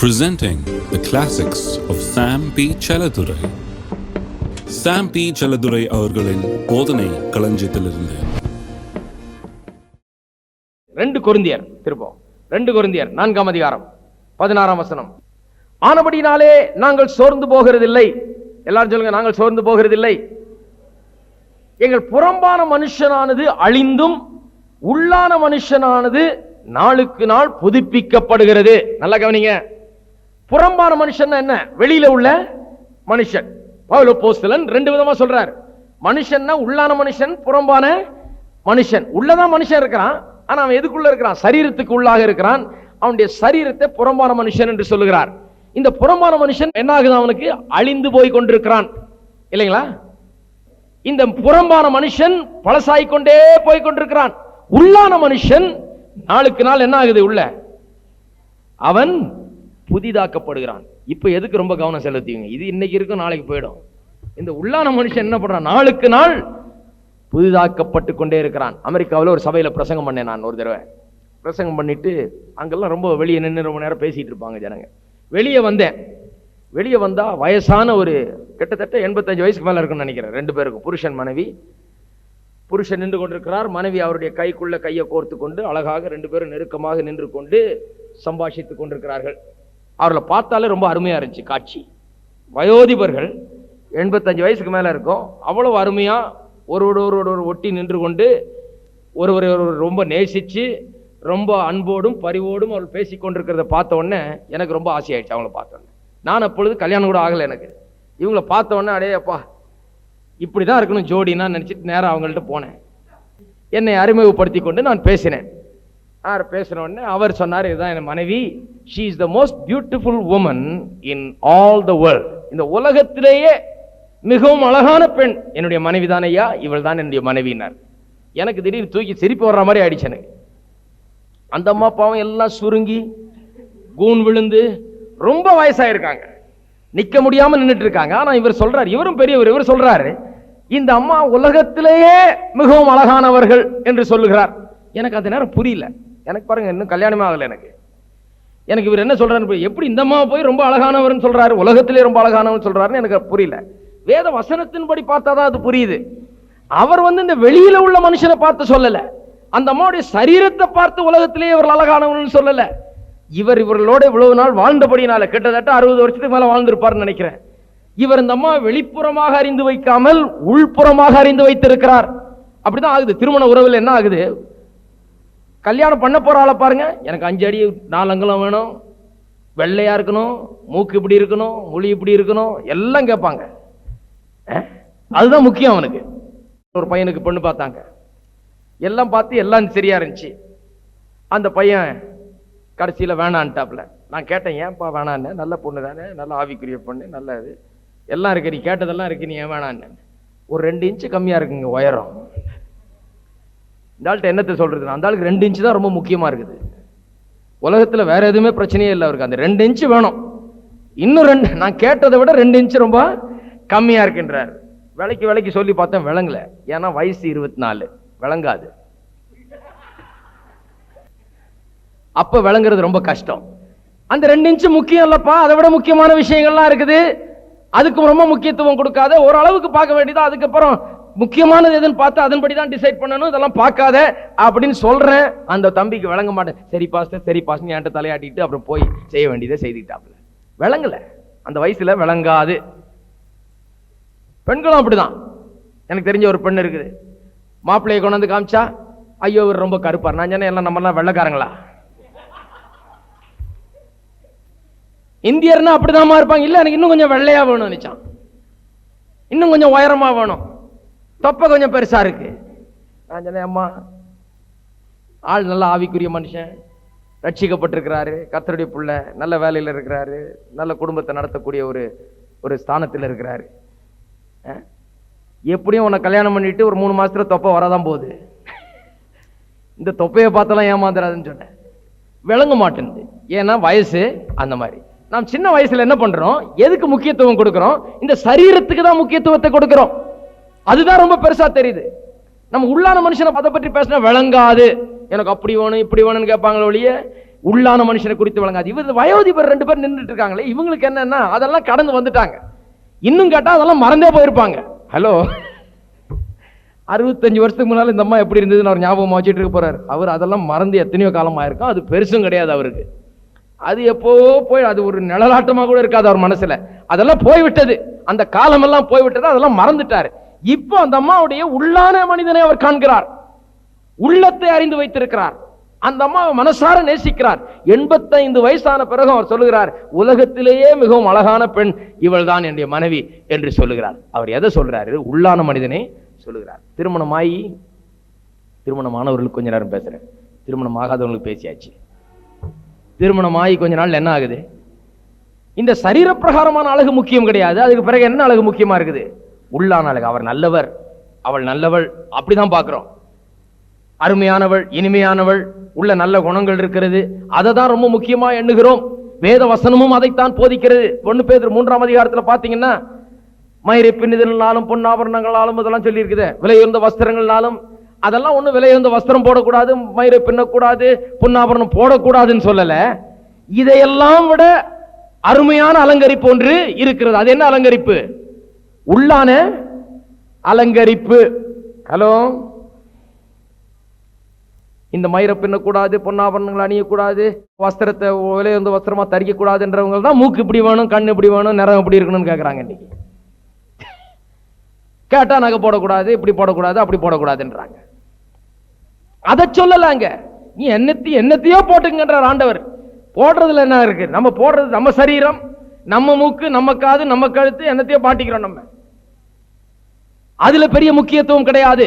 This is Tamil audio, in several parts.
Presenting the classics of Sam P. Chaladurai. Sam P. Chaladurai அவர்களின் போதனை களஞ்சியத்திலிருந்து 2 கொரிந்தியர் திருப்போம் 2 கொரிந்தியர் 4ஆம் அதிகாரம் 16ஆம் வசனம். ஆனபடினாலே நாங்கள் சோர்ந்து போகிறதில்லை. எல்லாரும் சொல்லுங்க, நாங்கள் சோர்ந்து போகிறதில்லை. எங்கள் புறம்பான மனுஷனானது அழிந்தும் உள்ளான மனுஷனானது நாளுக்கு நாள் புதுப்பிக்கப்படுகிறது. நல்லா கவனிங்க. புறம்பான மனுஷன் என்ன? வெளியில உள்ள மனுஷன். பவுல் அப்போஸ்தலன் 2 விதமா சொல்றார். மனுஷன்னா உள்ளான மனுஷன், புறம்பான மனுஷன். உள்ளதான் மனுஷன் இருக்கிறான், ஆனா அவன் எதுக்குள்ள இருக்கிறான்? சரீரத்துக்கு உள்ளாக இருக்கிறான். அவனுடைய சரீரத்தை புறம்பான மனுஷன் என்று சொல்லுகிறார். இந்த புறம்பான மனுஷன் என்ன ஆகுது? அவனுக்கு அழிந்து போய் கொண்டிருக்கிறான், இல்லைங்களா? இந்த புறம்பான மனுஷன் பழசாய்க்கொண்டே போய் கொண்டிருக்கிறான். உள்ளான மனுஷன் நாளுக்கு நாள் என்ன ஆகுது? உள்ள அவன் புதிதாக்கப்படுகிறான். இப்ப எதுக்கு ரொம்ப கவனம் செலுத்துவீங்க? இது இன்னைக்கு இருக்கும், நாளைக்கு போயிடும். இந்த உள்ளான மனுஷன் என்ன பண்றான்? நாளுக்கு நாள் புதிதாக்கப்பட்டு கொண்டே இருக்கிறான். அமெரிக்காவில் ஒரு சபையில பிரசங்கம் பண்ணேன். நான் ஒரு தடவை பிரசங்கம் பண்ணிட்டு அங்கெல்லாம் ரொம்ப வெளியே நின்று ரொம்ப நேரம் பேசிட்டு இருப்பாங்க ஜனங்க. வெளியே வந்தேன். வெளியே வந்தா வயசான ஒரு கிட்டத்தட்ட 85 வயசுக்கு மேல இருக்குன்னு நினைக்கிறேன். 2 பேருக்கும், புருஷன் மனைவி. புருஷன் நின்று கொண்டிருக்கிறார், மனைவி அவருடைய கைக்குள்ள கையை கோர்த்து கொண்டு அழகாக 2 பேரும் நெருக்கமாக நின்று கொண்டு சம்பாஷித்துக் கொண்டிருக்கிறார்கள். அவர்களை பார்த்தாலே ரொம்ப அருமையா இருந்துச்சு காட்சி. வயோதிபர்கள், 85 வயசுக்கு மேல இருக்கும். அவ்வளவு அருமையா ஒருவரோடு ஒட்டி நின்று கொண்டு ஒருவரை ரொம்ப நேசிச்சு ரொம்ப அன்போடும் பரிவோடும் அவர்கள் பேசிக் கொண்டிருக்கிறத பார்த்த உடனே எனக்கு ரொம்ப ஆசையாயிடுச்சு. அவங்கள பார்த்த உடனே, நான் அப்பொழுது கல்யாணம் கூட ஆகலை எனக்கு. இவங்கள பார்த்த உடனே அடே அப்பா இப்படிதான் இருக்கணும் ஜோடினா நினைச்சிட்டு நேரம் அவங்கள்ட்ட போனேன். என்னை அறிமுகப்படுத்தி கொண்டு நான் பேசினேன். பேசின உடனே அவர் சொன்னார், இதுதான் என் மனைவி. she is the most beautiful woman in all the world. இந்த உலகத்திலேயே மிகவும் அழகான பெண் என்னுடைய மனைவி தான் ஐயா, இவள் தான் என்னுடைய மனைவினார். எனக்கு திடீர்னு தூக்கி சிரிப்பு வர்ற மாதிரி ஆயிடுச்சு எனக்கு. அந்த அம்மா பாவம் எல்லாம் சுருங்கி கூன் விழுந்து ரொம்ப வயசாயிருக்காங்க, நிக்க முடியாம நின்றுட்டு இருக்காங்க. ஆனா இவர் சொல்றாரு, இவரும் பெரியவர், இவர் சொல்றாரு இந்த அம்மா உலகத்திலேயே மிகவும் அழகானவர்கள் என்று சொல்லுகிறார். எனக்கு அந்த நேரம் புரியல. எனக்கு பாருங்க, இன்னும் கல்யாணமே ஆகல எனக்கு. இவர் என்ன சொல்றாரு, எப்படி இந்த அம்மா போய் ரொம்ப அழகானவர் சொல்றாரு, உலகத்திலே ரொம்ப அழகானவர் சொல்றாருன்னு எனக்கு புரியல. வேத வசனத்தின்படி பார்த்தாதான் அது புரியுது. அவர் இந்த வெளியில உள்ள மனுஷனை பார்த்து சொல்லல, அந்த அம்மாவுடைய சரீரத்தை பார்த்து உலகத்திலேயே இவர்கள் அழகானவர்கள் சொல்லல. இவர்களோட இவ்வளவு நாள் வாழ்ந்தபடினால கிட்டத்தட்ட 60 வருஷத்துக்கு மேல வாழ்ந்திருப்பார்னு நினைக்கிறேன். இவர் இந்த அம்மா வெளிப்புறமாக அறிந்து வைக்காமல் உள்புறமாக அறிந்து வைத்திருக்கிறார். அப்படிதான் ஆகுது. திருமண உறவில் என்ன ஆகுது? கல்யாணம் பண்ண போற ஆளை பாருங்க, எனக்கு 5 அடி 4 அங்குலம் வேணும், வெள்ளையா இருக்கணும், மூக்கு இப்படி இருக்கணும், மொழி இப்படி இருக்கணும், எல்லாம் கேட்பாங்க. அதுதான் முக்கியம் அவனுக்கு. ஒரு பையனுக்கு பொண்ணு பார்த்தாங்க, எல்லாம் பார்த்து எல்லாம் சரியா இருந்துச்சு. அந்த பையன் கடைசியில வேணான்ட்டாப்ல. நான் கேட்டேன், ஏன்ப்பா வேணான்னு? நல்ல பொண்ணு தானே, நல்ல ஆவிக்குரிய பொண்ணு, நல்ல இது எல்லாம் இருக்கு, நீ கேட்டதெல்லாம் இருக்கு, நீ ஏன் வேணான்னு? ஒரு 2 இன்ச்சு கம்மியா இருக்குங்க உயரம். இந்த ஆள்கிட்ட என்னத்தை சொல்றது? அந்த ஆளுக்கு 2 இன்ச்சு தான் ரொம்ப முக்கியமா இருக்குது. உலகத்துல வேற எதுவுமே பிரச்சனையே இல்லை அவருக்கு. அந்த 2 இன்ச்சு வேணும். இன்னும் 2, நான் கேட்டதை விட 2 இன்ச்சு ரொம்ப கம்மியா இருக்குன்றார். விலைக்கு சொல்லி பார்த்தேன், விளங்கல. ஏன்னா வயசு 24, விளங்காது. அப்ப விளங்குறது ரொம்ப கஷ்டம். அந்த 2 இன்ச்சு முக்கியம் இல்லப்பா, அதை விட முக்கியமான விஷயங்கள்லாம் இருக்குது. அதுக்கு ரொம்ப முக்கியத்துவம் கொடுக்காத, ஓரளவுக்கு பார்க்க வேண்டியதா. அதுக்கப்புறம் முக்கியமானது எதுன்னு பார்த்து அதன்படிதான் டிசைட் பண்ணணும். இதெல்லாம் பார்க்காத அப்படின்னு சொல்றேன். அந்த தம்பிக்கு விளங்க மாட்டேன். சரி பாஸ்டர், சரி பாஸ்டர் என்கிட்ட தலையாட்டிட்டு அப்புறம் போய் செய்ய வேண்டியதை செய்துட்டாப்ல. விளங்கல, அந்த வயசுல விளங்காது. பெண்களும் அப்படிதான். எனக்கு தெரிஞ்ச ஒரு பெண் இருக்குது, மாப்பிள்ளையை கொண்டு வந்து காமிச்சா, ஐயோ இவர் ரொம்ப கருப்பார். நான் சொன்னேன், எல்லாம் நம்ம எல்லாம் வெள்ளைக்காரங்களா? இந்தியர்னா அப்படிதான் இருப்பாங்க. இல்ல எனக்கு இன்னும் கொஞ்சம் வெள்ளையா வேணும் நினைச்சான், இன்னும் கொஞ்சம் உயரமா வேணும், தொப்பை கொஞ்சம் பெருசா இருக்கு. நான் சொன்னேன், அம்மா ஆள் நல்ல ஆவிக்குரிய மனுஷன், ரட்சிக்கப்பட்டிருக்கிறாரு, கர்த்தருடைய பிள்ளை, நல்ல வேலையில் இருக்கிறாரு, நல்ல குடும்பத்தை நடத்தக்கூடிய ஒரு ஸ்தானத்தில் இருக்கிறாரு. எப்படியும் உன்னை கல்யாணம் பண்ணிட்டு ஒரு 3 மாசத்துல தொப்பை வரதான் போகுது. இந்த தொப்பையை பார்த்தெல்லாம் ஏமாந்துடாதுன்னு சொன்னேன். விளங்க மாட்டேங்குது. ஏன்னா வயசு அந்த மாதிரி. நாம் சின்ன வயசுல என்ன பண்றோம்? எதுக்கு முக்கியத்துவம் கொடுக்கிறோம்? இந்த சரீரத்துக்கு தான் முக்கியத்துவத்தை கொடுக்கிறோம். அதுதான் ரொம்ப பெருசா தெரியுது. நம்ம உள்ளான மனுஷனை அதை பற்றி பேசினா விளங்காது. எனக்கு அப்படி வேணும் இப்படி வேணும்னு கேட்பாங்களே ஒழிய உள்ளான மனுஷனை குறித்து விளங்காது. இவர் வயோதிபர் 2 பேர் நின்றுட்டு இருக்காங்களே, இவங்களுக்கு என்னன்னா அதெல்லாம் கடந்து வந்துட்டாங்க. இன்னும் கேட்டா அதெல்லாம் மறந்தே போயிருப்பாங்க. ஹலோ, 65 வருஷத்துக்கு முன்னால இந்த அம்மா எப்படி இருந்ததுன்னு அவர் ஞாபகம் வச்சுட்டு இருக்க போறாரு. அவர் அதெல்லாம் மறந்து எத்தனையோ காலம் ஆயிருக்கும். அது பெருசும் கிடையாது அவருக்கு. அது எப்போ போய் அது ஒரு நிழலாட்டமா கூட இருக்காது அவர் மனசுல. அதெல்லாம் போய்விட்டது, அந்த காலம் எல்லாம் போய்விட்டது, அதெல்லாம் மறந்துட்டாரு. இப்போ அந்த அம்மாவுடைய உள்ளான மனிதனை அவர் காண்கிறார், உள்ளத்தை அறிந்து வைத்திருக்கிறார். அந்த அம்மாவை மனசார நேசிக்கிறார். 85 வயசான பிறகு அவர் சொல்லுகிறார், உலகத்திலேயே மிகவும் அழகான பெண் இவள் தான் என்னுடைய மனைவி என்று சொல்லுகிறார். அவர் எதை சொல்றாரு? உள்ளான மனிதனை சொல்லுகிறார். திருமணமானவர்களுக்கு கொஞ்ச நேரம் பேசுறேன், திருமணம் ஆகாதவங்களுக்கு பேசியாச்சு. திருமணமாகி கொஞ்ச நாள் என்ன ஆகுது? இந்த சரீர பிரகாரமான அழகு முக்கியம் கிடையாது. அதுக்கு பிறகு என்ன அழகு முக்கியமா இருக்குது? உள்ளான அழகு. அவர் நல்லவர், அவள் நல்லவள், அப்படிதான் பார்க்கிறோம். அருமையானவள், இனிமையானவள், உள்ள நல்ல குணங்கள் இருக்கிறது, அதை தான் ரொம்ப முக்கியமா எண்ணுகிறோம். வேத வசனமும் அதைத்தான் போதிக்கிறது. 1 பேதுரு 3ஆம் அதிகாரத்தில் பார்த்தீங்கன்னா, மயிரை பின்னிதனாலும் பொன்னாபரணங்களாலும் இதெல்லாம் சொல்லி இருக்குது. விலையுயர்ந்த வஸ்திரங்களாலும், அதெல்லாம் ஒண்ணு விலையுயர்ந்த வஸ்திரம் போடக்கூடாது, மயிரை பின்னக்கூடாது, பொன்னாபரணம் போடக்கூடாதுன்னு சொல்லல. இதையெல்லாம் விட அருமையான அலங்கரிப்பு ஒன்று இருக்கிறது. அது என்ன அலங்கரிப்பு? உள்ளான அலங்கரிப்பு. ஹலோ, இந்த மயிரை பின்னக்கூடாது, பொன்னாபரணங்கள் அணியக்கூடாது, வஸ்திரத்தை விலையுயர்ந்த வஸ்திரமா தரிக்க கூடாதுன்றவங்க தான் மூக்கு இப்படி வேணும், கண் இப்படி வேணும், நிறம் இப்படி இருக்கணும்னு கேட்கறாங்க. இன்னைக்கு கேட்டா நகை போடக்கூடாது, இப்படி போடக்கூடாது, அப்படி போடக்கூடாதுன்றாங்க. அதை சொல்லலாங்க. நீ என்னத்தையோ போட்டுங்கன்றார் ஆண்டவர். போடுறதுல என்ன இருக்கு? நம்ம போடுறது நம்ம சரீரம், நம்ம மூக்கு, நம்ம காது, நம்ம கழுத்து, என்னத்தையோ பாட்டிக்கிறோம். நம்ம அதுல பெரிய முக்கியத்துவம் கிடையாது.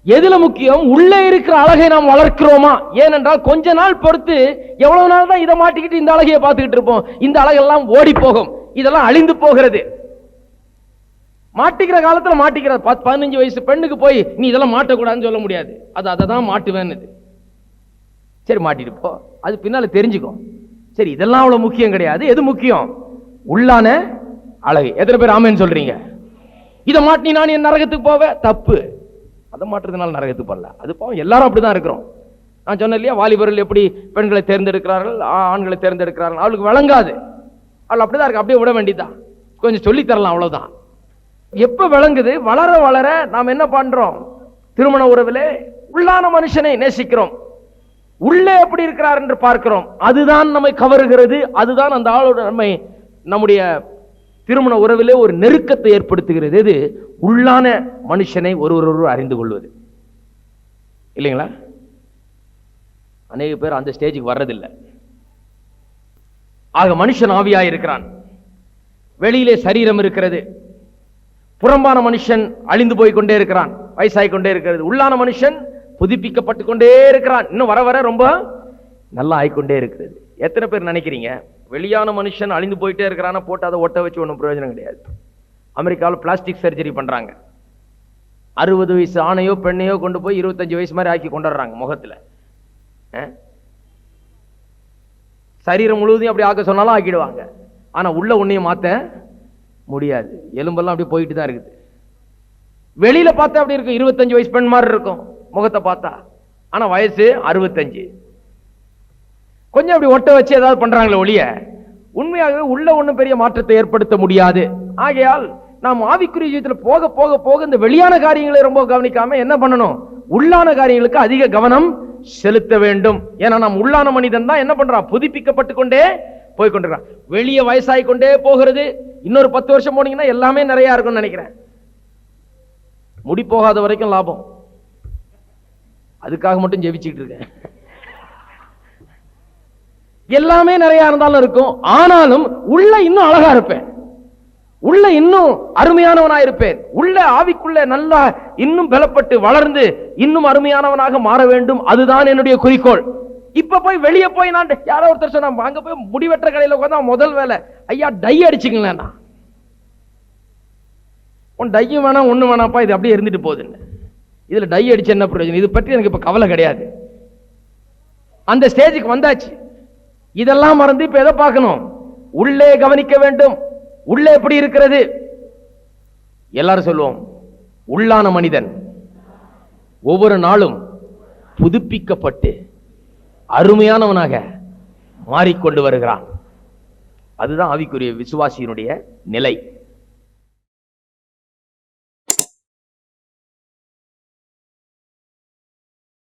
எதுல முக்கியம்? உள்ளே இருக்கிற அழகை நாம் வளர்க்கிறோமா? ஏனென்றால் கொஞ்ச நாள் பொறுத்து, எவ்வளவு நாள் தான் இதை மாட்டிக்கிட்டு இந்த அழகையை பார்த்துக்கிட்டு இருப்போம்? இந்த அழகெல்லாம் ஓடி போகும், இதெல்லாம் அழிந்து போகிறது. மாட்டிக்கிற காலத்துல மாட்டிக்கிற 15 வயசு பெண்ணுக்கு போய் நீ இதெல்லாம் மாட்டக்கூடாதுன்னு சொல்ல முடியாது. அதை தான் மாட்டுவேன்னு. சரி, மாட்டிட்டு போ, அது பின்னால தெரிஞ்சுக்கும். சரி, இதெல்லாம் அவ்வளவு முக்கியம் கிடையாது. எது முக்கியம்? உள்ளான அழகு. எத்தனை பேர் ஆமேன்னு சொல்றீங்க? இதை மாட்டி நான் என் நரகத்துக்கு போவேன், தப்பு. அதை மாட்டுறதுனால நரகத்துக்கு போகல, அது போவோம். எல்லாரும் அப்படிதான் இருக்கிறோம். நான் சொன்னேன் இல்லையா, வாலிபர்கள் எப்படி பெண்களை தேர்ந்தெடுக்கிறார்கள், ஆண்களை தேர்ந்தெடுக்கிறார்கள், அவளுக்கு விளங்காது. அவள் அப்படிதான் இருக்கு, அப்படியே விட வேண்டியதான். கொஞ்சம் சொல்லி தரலாம், அவ்வளவுதான். எப்ப விளங்குது? வளர வளர நாம் என்ன பண்றோம்? திருமண உறவிலே உள்ளான மனுஷனை நேசிக்கிறோம், உள்ளே எப்படி இருக்கிறார் என்று பார்க்கிறோம். அதுதான் நம்மை கவருகிறது. அதுதான் அந்த ஆளோட நம்முடைய திருமண உறவிலே ஒரு நெருக்கத்தை ஏற்படுத்துகிறது. இது உள்ளான மனுஷனை ஒருவர் அறிந்து கொள்வது. இல்லைங்களா? அநேக பேர் அந்த ஸ்டேஜுக்கு வர்றதில்லை. ஆக மனுஷன் ஆவியாய் இருக்கிறான், வெளியிலே சரீரம் இருக்கிறது. புறம்பான மனுஷன் அழிந்து போய் கொண்டே இருக்கிறான், வயசாகி கொண்டே இருக்கிறது. உள்ளான மனுஷன் புதுப்பிக்கப்பட்டு கொண்டே இருக்கிறான், இன்னும் வர வர ரொம்ப நல்லா ஆயிக்கொண்டே இருக்கிறது. எத்தனை பேர் நினைக்கிறீங்க வெளியான மனுஷன் அழிந்து போயிட்டே இருக்கிறான போட்டு அதை ஒட்ட வச்சு ஒன்றும் பிரயோஜனம் கிடையாது? அமெரிக்காவில் பிளாஸ்டிக் சர்ஜரி பண்றாங்க. 60 வயசு ஆணையோ பெண்ணையோ கொண்டு போய் 25 வயசு மாதிரி ஆக்கி கொண்டுறாங்க முகத்துல. சரீரம் முழுவதையும் அப்படி ஆக்க சொன்னாலும் ஆக்கிடுவாங்க. ஆனா உள்ள ஒன்னையும் மாத்த முடியாது. எலும்பெல்லாம் அப்படி போயிட்டு தான் இருக்குது. வெளியில பார்த்தா அப்படி இருக்கும், 25 வயசு பெண் மாதிரி இருக்கும் முகத்தை பார்த்தா. ஆனா வயசு 65. கொஞ்சம் அப்படி ஒட்ட வச்சு ஏதாவது பண்றாங்களே ஒழிய உண்மையாகவே உள்ள ஒண்ணும் பெரிய மாற்றத்தை ஏற்படுத்த முடியாது. ஆகையால் நாம் ஆவிக்குரிய ஜீவிதத்தில் போக போக போக இந்த வெளியான காரியங்களை ரொம்ப கவனிக்காம என்ன பண்ணணும்? உள்ளான காரியங்களுக்கு அதிக கவனம் செலுத்த வேண்டும். ஏன்னா நாம் உள்ளான மனிதன் தான் என்ன பண்றான்? புதுப்பிக்கப்பட்டு கொண்டே போய் கொண்டிருக்கான். வெளியே வயசாகி கொண்டே போகிறது. இன்னொரு 10 வருஷம் போனீங்கன்னா எல்லாமே நிறைய இருக்கும்னு நினைக்கிறேன். முடி போகாத வரைக்கும் லாபம். அதுக்காக மட்டும் ஜெபிச்சுட்டு இருக்கேன். எல்லாமே நிறைய இருந்தாலும் இருக்கும், ஆனாலும் உள்ள இன்னும் அழகா இருப்பேன், உள்ள இன்னும் அருமையானவனா இருப்பேன், உள்ள ஆவிக்குள்ள நல்லா இன்னும் பலப்பட்டு வளர்ந்து இன்னும் அருமையானவனாக மாற வேண்டும். அதுதான் என்னுடைய குறிக்கோள். இப்ப போய் வெளியே போய் நான் யாரோ ஒருத்தர் சொன்னா அங்க போய் முடிவெற்ற கடையில் உட்காந்தா முதல் வேலை, ஐயா டை அடிச்சுங்களேன். உன் டையும் வேணாம் ஒண்ணு வேணாப்பா, இது அப்படியே இருந்துட்டு போகுதுன்னு. இதுல டை அடிச்சு என்ன பிரயோஜனம்? இது பற்றி எனக்கு இப்ப கவலை கிடையாது. அந்த ஸ்டேஜுக்கு வந்தாச்சு. இதெல்லாம் மறந்து இப்ப எதை பார்க்கணும்? உள்ளே கவனிக்க வேண்டும். உள்ளே எப்படி இருக்கிறது? எல்லாரும் சொல்லுவோம், உள்ளான மனிதன் ஒவ்வொரு நாளும் புதுப்பிக்கப்பட்டு அருமையானவனாக மாறிக்கொண்டு வருகிறான். அதுதான் ஆவிக்குரிய விசுவாசியினுடைய நிலை.